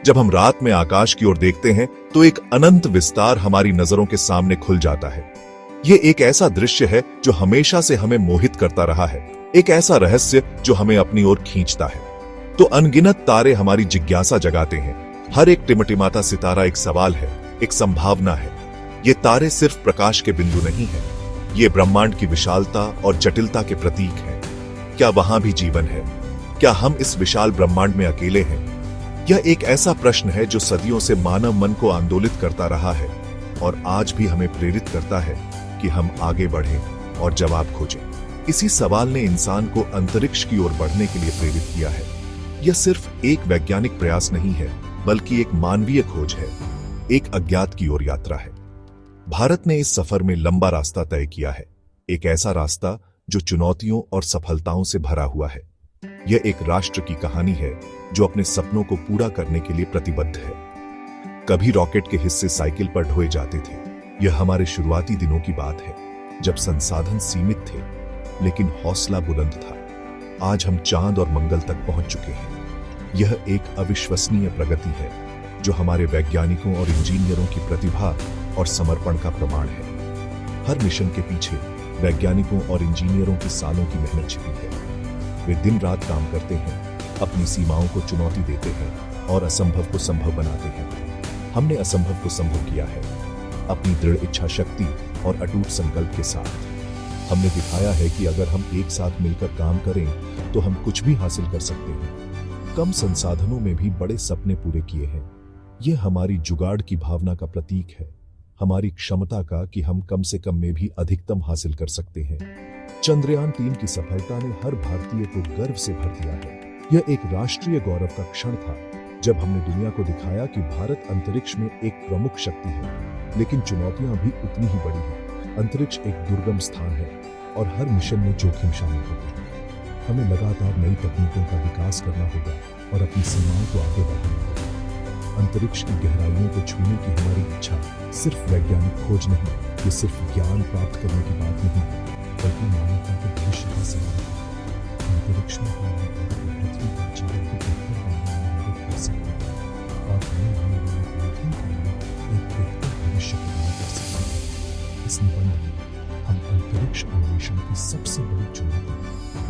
जब हम रात में आकाश की ओर देखते हैं तो एक अनंत विस्तार हमारी नजरों के सामने खुल जाता है। ये एक ऐसा दृश्य है जो हमेशा से हमें मोहित करता रहा है, एक ऐसा रहस्य जो हमें अपनी ओर खींचता है। तो अनगिनत तारे हमारी जिज्ञासा जगाते हैं। हर एक टिमटिमाता सितारा एक सवाल है, एक संभावना है। ये तारे सिर्फ प्रकाश के बिंदु नहीं है, ये ब्रह्मांड की विशालता और जटिलता के प्रतीक हैं। क्या वहां भी जीवन है? क्या हम इस विशाल ब्रह्मांड में अकेले हैं? यह एक ऐसा प्रश्न है जो सदियों से मानव मन को आंदोलित करता रहा है और आज भी हमें प्रेरित करता है कि हम आगे बढ़ें और जवाब खोजें। इसी सवाल ने इंसान को अंतरिक्ष की ओर बढ़ने के लिए प्रेरित किया है। यह सिर्फ एक वैज्ञानिक प्रयास नहीं है, बल्कि एक मानवीय खोज है, एक अज्ञात की ओर यात्रा है। भारत ने इस सफर में लंबा रास्ता तय किया है, एक ऐसा रास्ता जो चुनौतियों और सफलताओं से भरा हुआ है। यह एक राष्ट्र की कहानी है जो अपने सपनों को पूरा करने के लिए प्रतिबद्ध है। कभी रॉकेट के हिस्से साइकिल पर ढोए जाते थे। यह हमारे शुरुआती दिनों की बात है, जब संसाधन सीमित थे लेकिन हौसला बुलंद था। आज हम चांद और मंगल तक पहुंच चुके हैं। यह एक अविश्वसनीय प्रगति है जो हमारे वैज्ञानिकों और इंजीनियरों की प्रतिभा और समर्पण का प्रमाण है। हर मिशन के पीछे वैज्ञानिकों और इंजीनियरों की सालों की मेहनत छिपी है। वे दिन रात काम करते हैं, अपनी सीमाओं को चुनौती देते हैं और असंभव को संभव बनाते हैं। हमने असंभव को संभव किया है अपनी दृढ़ इच्छा शक्ति और अटूट संकल्प के साथ। हमने दिखाया है कि अगर हम एक साथ मिलकर काम करें तो हम कुछ भी हासिल कर सकते हैं। कम संसाधनों में भी बड़े सपने पूरे किए हैं। यह हमारी जुगाड़ की भावना का प्रतीक है, हमारी क्षमता का कि हम कम से कम में भी अधिकतम हासिल कर सकते हैं। चंद्रयान 3 की सफलता ने हर भारतीय को गर्व से भर दिया है। यह एक राष्ट्रीय गौरव का क्षण था जब हमने दुनिया को दिखाया कि भारत अंतरिक्ष में एक प्रमुख शक्ति है, लेकिन चुनौतियां भी उतनी ही बड़ी हैं। अंतरिक्ष एक दुर्गम स्थान है और हर मिशन में जोखिम शामिल होता है। हमें लगातार नई तकनीकों का विकास करना होगा और अपनी सीमाओं को आगे बढ़ाना होगा। अंतरिक्ष की गहराइयों को छूने की हमारी इच्छा सिर्फ वैज्ञानिक खोज नहीं, ये सिर्फ ज्ञान प्राप्त करने की बात नहीं, बल्कि मानवता के भविष्य का सवाल है। अंतरिक्ष में हमारे पृथ्वी पर जीवन को बेहतर बनाने में मदद कर सकते हैं और हमें आने वाले पीढ़ियों के लिए एक बेहतर भविष्य प्रदान कर सकते हैं। इस निबंध में हम अंतरिक्ष अन्वेषण की सबसे बड़ी चुनौती,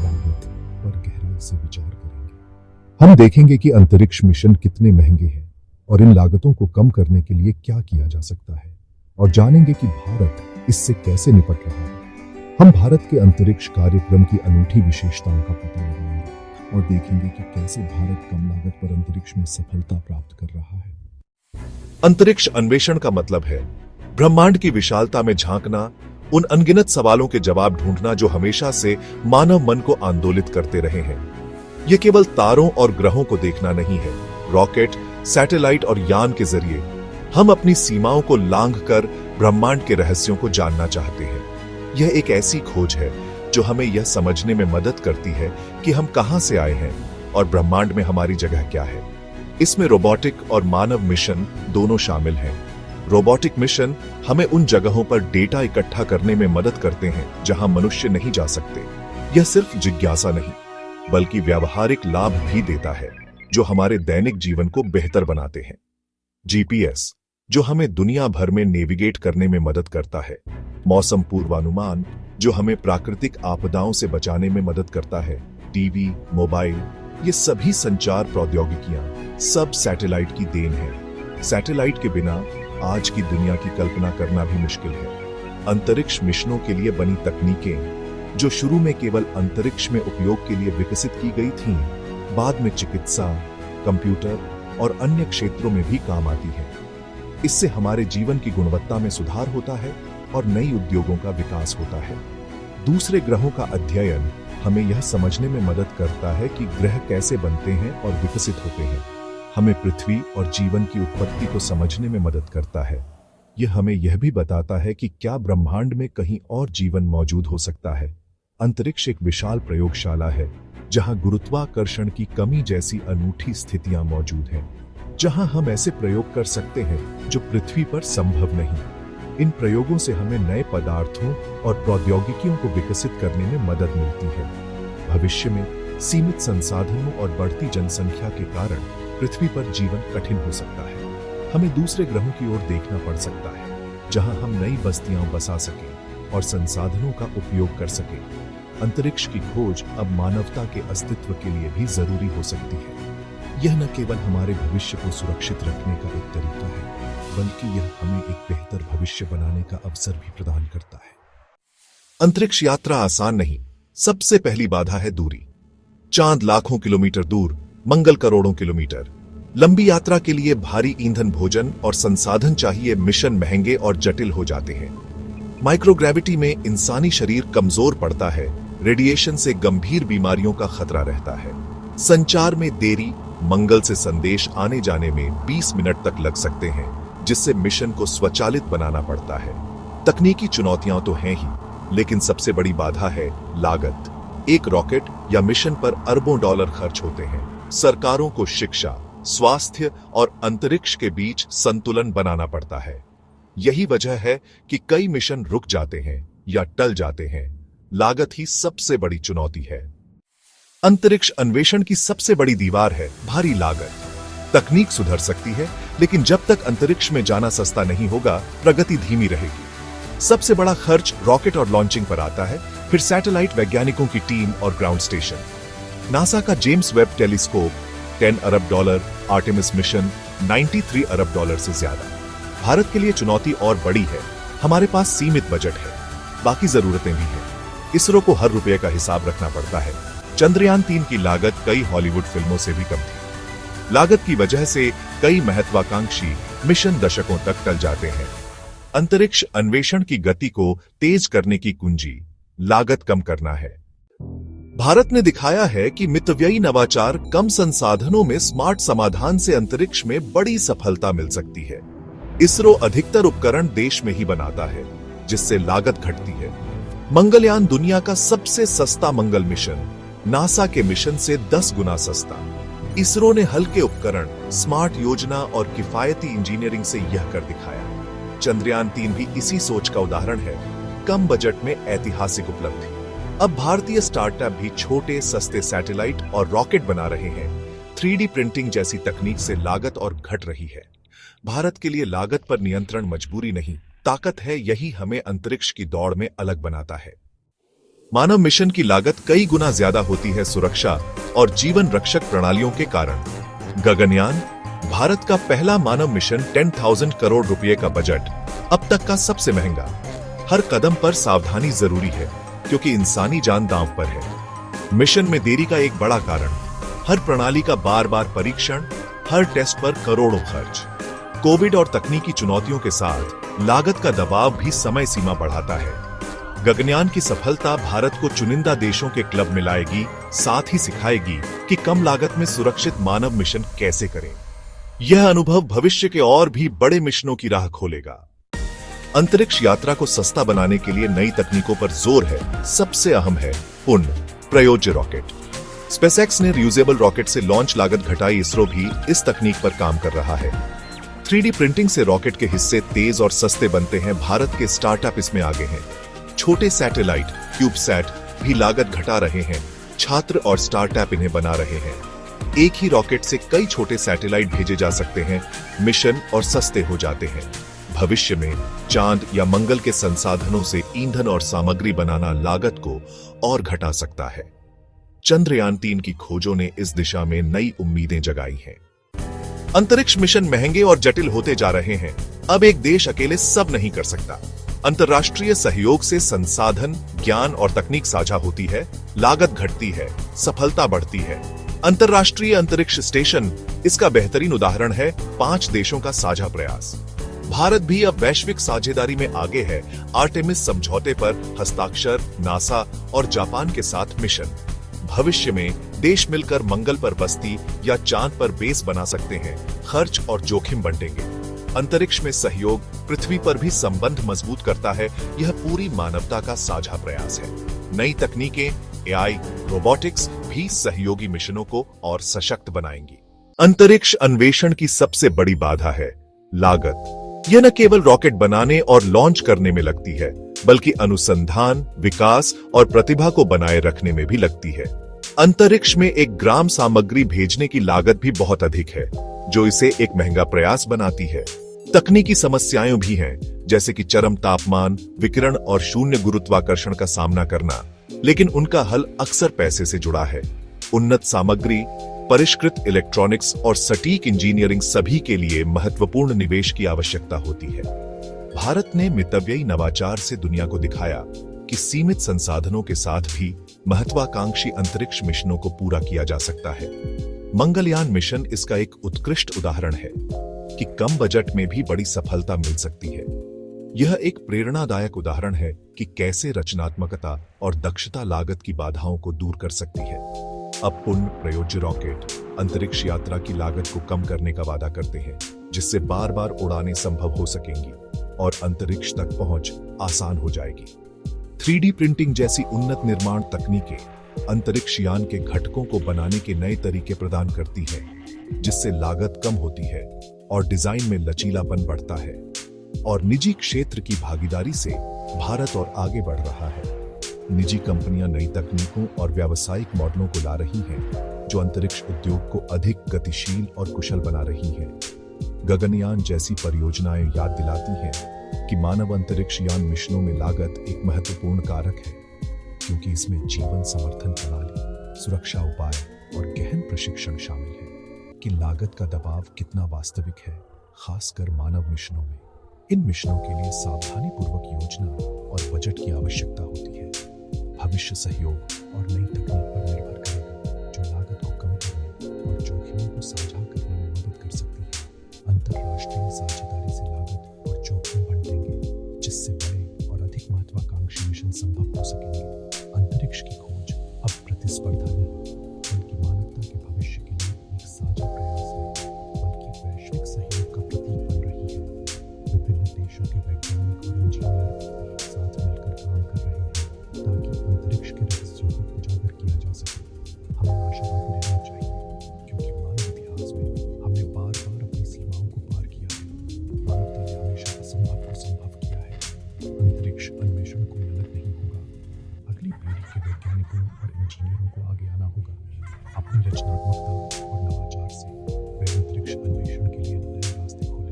लागत पर गहराई से विचार करेंगे। हम देखेंगे कि अंतरिक्ष मिशन कितने महंगे हैं और इन लागतों को कम करने के लिए क्या किया जा सकता है, और जानेंगे कि भारत इससे कैसे निपट रहा है। हम भारत के अंतरिक्ष कार्यक्रम की अनूठी विशेषताओं का पता लगाएंगे और देखेंगे कि कैसे भारत कम लागत पर अंतरिक्ष में सफलता प्राप्त कर रहा है। अंतरिक्ष अन्वेषण का मतलब है ब्रह्मांड की विशालता में झांकना, उन अनगिनत सवालों के जवाब ढूंढना जो हमेशा से मानव मन को आंदोलित करते रहे हैं। यह केवल तारों और ग्रहों को देखना नहीं है। रॉकेट, सैटेलाइट और यान के जरिए हम अपनी सीमाओं को लांघकर ब्रह्मांड के रहस्यों को जानना चाहते हैं। यह एक ऐसी खोज है जो हमें यह समझने में मदद करती है कि हम कहां से आए हैं और ब्रह्मांड में हमारी जगह क्या है। इसमें रोबोटिक और मानव मिशन दोनों शामिल हैं। रोबोटिक मिशन हमें उन जगहों पर डेटा इकट्ठा करने में मदद करते हैं जहां मनुष्य नहीं जा सकते। यह सिर्फ जिज्ञासा नहीं, बल्कि व्यावहारिक लाभ भी देता है जो हमारे दैनिक जीवन को बेहतर बनाते हैं। जीपीएस, जो हमें दुनिया भर में नेविगेट करने में मदद करता है। मौसम पूर्वानुमान, जो हमें प्राकृतिक आपदाओं से बचाने में मदद करता है। टीवी, मोबाइल, ये सभी संचार प्रौद्योगिकियां सब सैटेलाइट की देन है। सैटेलाइट के बिना आज की दुनिया की कल्पना करना भी मुश्किल है। अंतरिक्ष मिशनों के लिए बनी तकनीकें, जो शुरू में केवल अंतरिक्ष में उपयोग के लिए विकसित की गई थीं, बाद में चिकित्सा, कंप्यूटर और अन्य क्षेत्रों में भी काम आती है। इससे हमारे जीवन की गुणवत्ता में सुधार होता है और नई उद्योगों का विकास होता है। दूसरे ग्रहों का अध्ययन हमें यह समझने में मदद करता है कि ग्रह कैसे बनते हैं और विकसित होते हैं। हमें पृथ्वी और जीवन की उत्पत्ति को समझने में मदद करता है। यह हमें यह भी बताता है कि क्या ब्रह्मांड में कहीं और जीवन मौजूद हो सकता है। अंतरिक्ष एक विशाल प्रयोगशाला है जहां गुरुत्वाकर्षण की कमी जैसी अनूठी स्थितियां मौजूद हैं, जहां हम ऐसे प्रयोग कर सकते हैं जो पृथ्वी पर संभव नहीं। इन प्रयोगों से हमें नए पदार्थों और प्रौद्योगिकियों को विकसित करने में मदद मिलती है। भविष्य में सीमित संसाधनों और बढ़ती जनसंख्या के कारण पृथ्वी पर जीवन कठिन हो सकता है। हमें दूसरे ग्रहों की ओर देखना पड़ सकता है, जहां हम नई बस्तियां बसा सकें और संसाधनों का उपयोग कर सकें। अंतरिक्ष की खोज अब मानवता के अस्तित्व के लिए भी जरूरी हो सकती है। यह न केवल हमारे भविष्य को सुरक्षित रखने का एक तरीका है, बल्कि यह हमें एक बेहतर भविष्य बनाने का अवसर भी प्रदान करता है। अंतरिक्ष यात्रा आसान नहीं। सबसे पहली बाधा है दूरी। चांद लाखों किलोमीटर दूर, मंगल करोड़ों किलोमीटर। लंबी यात्रा के लिए भारी ईंधन, भोजन और संसाधन चाहिए। मिशन महंगे और जटिल हो जाते हैं। माइक्रोग्रेविटी में इंसानी शरीर कमजोर पड़ता है। रेडिएशन से गंभीर बीमारियों का खतरा रहता है। संचार में देरी, मंगल से संदेश आने जाने में 20 मिनट तक लग सकते हैं, जिससे मिशन को स्वचालित बनाना पड़ता है। तकनीकी चुनौतियां तो हैं ही, लेकिन सबसे बड़ी बाधा है लागत। एक रॉकेट या मिशन पर अरबों डॉलर खर्च होते हैं। सरकारों को शिक्षा, स्वास्थ्य और अंतरिक्ष के बीच संतुलन बनाना पड़ता है। यही वजह है कि कई मिशन रुक जाते हैं या टल जाते हैं। लागत ही सबसे बड़ी चुनौती है। अंतरिक्ष अन्वेषण की सबसे बड़ी दीवार है भारी लागत। तकनीक सुधर सकती है, लेकिन जब तक अंतरिक्ष में जाना सस्ता नहीं होगा, प्रगति धीमी रहेगी। सबसे बड़ा खर्च रॉकेट और लॉन्चिंग पर आता है, फिर सैटेलाइट, वैज्ञानिकों की टीम और ग्राउंड स्टेशन। नासा का जेम्स वेब टेलीस्कोप $10 अरब, आर्टेमिस मिशन $93 अरब से ज्यादा। भारत के लिए चुनौती और बड़ी है। हमारे पास सीमित बजट है, बाकी जरूरतें भी हैं। इसरो को हर रुपये का हिसाब रखना पड़ता है। चंद्रयान 3 की लागत कई हॉलीवुड फिल्मों से भी कम थी। लागत की वजह से कई महत्वाकांक्षी मिशन दशकों तक टल जाते हैं। अंतरिक्ष अन्वेषण की गति को तेज करने की कुंजी लागत कम करना है। भारत ने दिखाया है कि मितव्ययी नवाचार, कम संसाधनों में स्मार्ट समाधान से अंतरिक्ष में बड़ी सफलता मिल सकती है। इसरो अधिकतर उपकरण देश में ही बनाता है, जिससे लागत घटती है। मंगलयान दुनिया का सबसे सस्ता मंगल मिशन, नासा के मिशन से 10 गुना सस्ता। इसरो ने हल्के उपकरण, स्मार्ट योजना और किफायती इंजीनियरिंग से यह कर दिखाया। चंद्रयान 3 भी इसी सोच का उदाहरण है। कम बजट में ऐतिहासिक उपलब्धि। अब भारतीय स्टार्टअप भी छोटे सस्ते सैटेलाइट और रॉकेट बना रहे हैं। 3D प्रिंटिंग जैसी तकनीक से लागत और घट रही है। भारत के लिए लागत पर नियंत्रण मजबूरी नहीं, ताकत है। यही हमें अंतरिक्ष की दौड़ में अलग बनाता है। मानव मिशन की लागत कई गुना ज्यादा होती है सुरक्षा और जीवन रक्षक प्रणालियों के कारण। गगनयान, भारत का पहला मानव मिशन, 10,000 करोड़ रुपए का बजट, अब तक का सबसे महंगा। हर कदम पर सावधानी जरूरी है, क्योंकि इंसानी जान दांव पर है। मिशन में देरी का एक बड़ा कारण हर प्रणाली का बार बार परीक्षण, हर टेस्ट पर करोड़ों खर्च। कोविड और तकनीकी चुनौतियों के साथ लागत का दबाव भी समय सीमा बढ़ाता है। गगनयान की सफलता भारत को चुनिंदा देशों के क्लब में लाएगी, साथ ही सिखाएगी कि कम लागत में सुरक्षित मानव मिशन कैसे करें। यह अनुभव भविष्य के और भी बड़े मिशनों की राह खोलेगा। अंतरिक्ष यात्रा को सस्ता बनाने के लिए नई तकनीकों पर जोर है। सबसे अहम है पुनः प्रयोज्य रॉकेट। स्पेसएक्स ने रियूजेबल रॉकेट से लॉन्च लागत घटाई। इसरो भी इस तकनीक पर काम कर रहा है। 3D प्रिंटिंग से रॉकेट के हिस्से तेज और सस्ते बनते हैं। भारत के स्टार्टअप इसमें आगे हैं। छोटे सैटेलाइट, क्यूबसैट भी लागत घटा रहे हैं। छात्र और स्टार्टअप इन्हें बना रहे हैं। एक ही रॉकेट से कई छोटे सैटेलाइट भेजे जा सकते हैं। मिशन और सस्ते हो जाते हैं। भविष्य में चांद या मंगल के संसाधनों से ईंधन और सामग्री बनाना लागत को और घटा सकता है। चंद्रयान 3 की खोजों ने इस दिशा में नई उम्मीदें जगाई हैं। अंतरिक्ष मिशन महंगे और जटिल होते जा रहे हैं। अब एक देश अकेले सब नहीं कर सकता। अंतर्राष्ट्रीय सहयोग से संसाधन, ज्ञान और तकनीक साझा होती है, लागत घटती है, सफलता बढ़ती है। अंतर्राष्ट्रीय अंतरिक्ष स्टेशन इसका बेहतरीन उदाहरण है। 5 देशों का साझा प्रयास। भारत भी अब वैश्विक साझेदारी में आगे है। आर्टेमिस समझौते पर हस्ताक्षर, नासा और जापान के साथ मिशन। भविष्य में देश मिलकर मंगल पर बस्ती या चांद पर बेस बना सकते हैं। खर्च और जोखिम बंटेंगे। अंतरिक्ष में सहयोग पृथ्वी पर भी संबंध मजबूत करता है। यह पूरी मानवता का साझा प्रयास है। नई तकनीकें, एआई, रोबोटिक्स भी सहयोगी मिशनों को और सशक्त बनाएंगी। अंतरिक्ष अन्वेषण की सबसे बड़ी बाधा है लागत। यह न केवल रॉकेट बनाने और लॉन्च करने में लगती है, बल्कि अनुसंधान, विकास और प्रतिभा को बनाए रखने में भी लगती है। अंतरिक्ष में 1 ग्राम सामग्री भेजने की लागत भी बहुत अधिक है, जो इसे एक महंगा प्रयास बनाती है। तकनीकी समस्याएं भी हैं, जैसे कि चरम तापमान, विकिरण और शून्य गुरुत्वाकर्षण का सामना करना, लेकिन उनका हल अक्सर पैसे से जुड़ा है। उन्नत सामग्री, परिष्कृत इलेक्ट्रॉनिक्स और सटीक इंजीनियरिंग सभी के लिए महत्वपूर्ण निवेश की आवश्यकता होती है। भारत ने मितव्ययी नवाचार से दुनिया को दिखाया कि सीमित संसाधनों के साथ भी महत्वाकांक्षी अंतरिक्ष मिशनों को पूरा किया जा सकता है। मंगलयान मिशन इसका एक उत्कृष्ट उदाहरण है कि कम बजट में भी बड़ी सफलता मिल सकती है। यह एक प्रेरणादायक उदाहरण है कि कैसे रचनात्मकता और दक्षता लागत की बाधाओं को दूर कर सकती है। अब पुनः प्रयोज्य रॉकेट अंतरिक्ष यात्रा की लागत को कम करने का वादा करते हैं, जिससे बार बार उड़ानें संभव हो सकेंगी और अंतरिक्ष तक पहुंच आसान हो जाएगी। 3D प्रिंटिंग जैसी उन्नत निर्माण तकनीकें अंतरिक्ष यान के घटकों को बनाने के नए तरीके प्रदान करती है, जिससे लागत कम होती है और डिजाइन में लचीलापन बढ़ता है। और निजी क्षेत्र की भागीदारी से भारत और आगे बढ़ रहा है। निजी कंपनियां नई तकनीकों और व्यावसायिक मॉडलों को ला रही हैं, जो अंतरिक्ष उद्योग को अधिक गतिशील और कुशल बना रही हैं। गगनयान जैसी परियोजनाएं याद दिलाती हैं कि मानव अंतरिक्ष यान मिशनों में लागत एक महत्वपूर्ण कारक है, क्योंकि इसमें जीवन समर्थन प्रणाली, सुरक्षा उपाय और गहन प्रशिक्षण शामिल है। कि लागत का दबाव कितना वास्तविक है, खासकर मानव मिशनों में। इन मिशनों के लिए सावधानी पूर्वक योजना और बजट की आवश्यकता होती है। भविष्य सहयोग और नई तकनीक पर निर्भर करेगा, जो लागत को कम करने और जोखिमों को साझा करने में मदद कर सकती है। अंतरराष्ट्रीय साझेदारी से लागत और जोखिम बढ़ेंगे, जिससे बड़े और अधिक महत्वाकांक्षी मिशन संभव हो सकेंगे। अंतरिक्ष की खोज अब प्रतिस्पर्धा नहीं, बल्कि मानवता के भविष्य के लिए एक साझा प्रयास है, बल्कि वैश्विक सहयोग का प्रतीक बन रही है। विभिन्न देशों के वैज्ञानिक और इंजीनियर एक साथ मिलकर काम कर रहे हैं, ताकि अंतरिक्ष के रहस्यों को उजागर किया जा सके। हमें आशावादी रहना चाहिए, क्योंकि मानव इतिहास में हमने बार बार अपनी सीमाओं को पार किया है। मानवता ने हमेशा असंभव को संभव किया है। अंतरिक्ष अन्वेषण कोई अलग नहीं होगा। अगली पीढ़ी के वैज्ञानिकों और इंजीनियरों को आगे आना होगा। अपनी रचनात्मकता और नवाचार से वे अंतरिक्ष अन्वेषण के लिए नए रास्ते खोलेंगे।